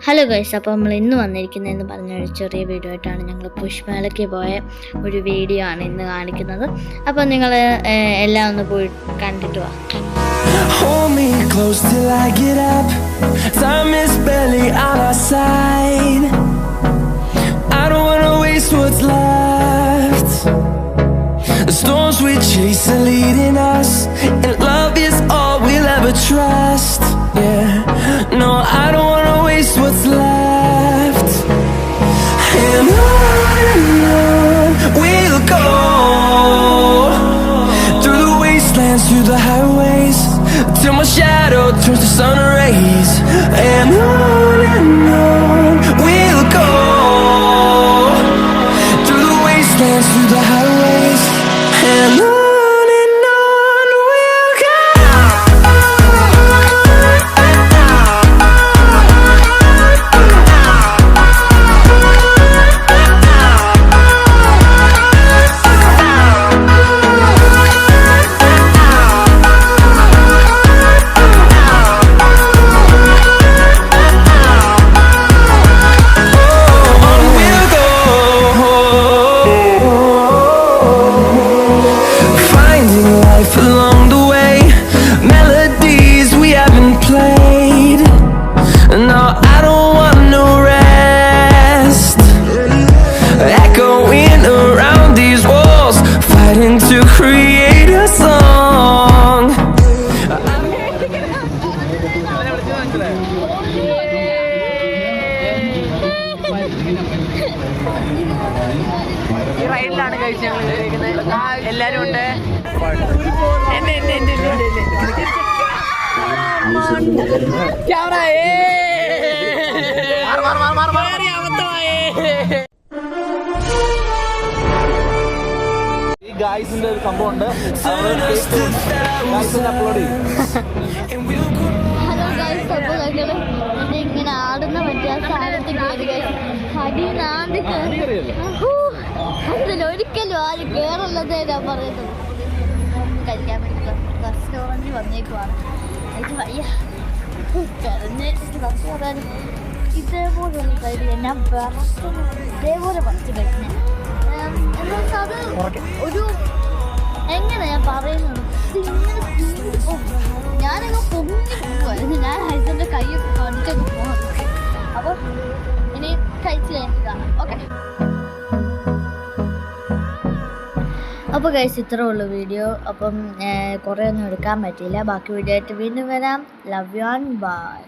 Hello guys, അപ്പോൾ നമ്മൾ ഇന്ന് വന്നിരിക്കുന്നതെന്ന് പറഞ്ഞൊരു ചെറിയ വീഡിയോ ആയിട്ടാണ്. ഞങ്ങൾ പുഷ്പമേളയ്ക്ക് പോയ ഒരു വീഡിയോ ആണ് ഇന്ന് കാണിക്കുന്നത്. അപ്പോൾ നിങ്ങൾ എല്ലാം ഒന്ന് പോയി കണ്ടിട്ട് വാ. Hold me close till I get up. Time is barely on our side. I don't wanna waste what's left. The storms we chase are leading us, and love is all we'll ever trust. Yeah, no, I don't wanna waste what's left. And on we'll go, through the wastelands, through the highways, till my shadow turns to sun rays. And on we'll go, through the wastelands, through the highways. And on we'll go. Along the way, melodies we haven't played. No, I don't want no rest. Echoing around these walls, fighting to create a song. റൈഡിലാണ് കഴിച്ച് ഞങ്ങൾ കഴിക്കുന്നത്. എല്ലാവരും ഉണ്ട്. ഈ ഗായ്സിന്റെ ഒരു സംഭവം ഉണ്ട്, upload ചെയ്യും. ഹലോ ഗൈസ്, അപ്പോൾ ഞങ്ങൾ ഇങ്ങനെ ആടുന്ന മറ്റേ സാധനത്തിൽ അതിലൊരിക്കലും ആരും കയറുള്ളതേ ഞാൻ പറയുന്നത്. കഴിക്കാൻ വേണ്ടി റെസ്റ്റോറൻറ്റിൽ വന്നേക്കുവാണ്. എനിക്ക് വയ്യ കിടന്ന് പറയാൻ. ഇതേപോലെ ഒന്നും കഴിയില്ല, ഞാൻ വിറക്കുന്നു. ഇതേപോലെ പറിച്ച് കഴിക്കുന്നത് എന്താ വെച്ചാൽ അത് ഒരു എങ്ങനെ ഞാൻ പറയുന്നത്, ഞാനങ്ങ് പൊങ്ങി പോകുമായിരുന്നു. ഞാൻ ഹൈസൻ്റെ കൈയൊക്കെ കണ്ടിട്ടൊക്കെ പോകുന്നത്. അപ്പോൾ ഇനി കഴിച്ച് കഴിഞ്ഞിട്ട് കാണാം. ഓക്കെ. അപ്പോൾ ഗൈസ്, ഇത്രേ ഉള്ളൂ വീഡിയോ. അപ്പം കുറേ ഒന്നും എടുക്കാൻ പറ്റിയില്ല. ബാക്കി വീഡിയോ ആയിട്ട് വീണ്ടും വരാം. Love you and by.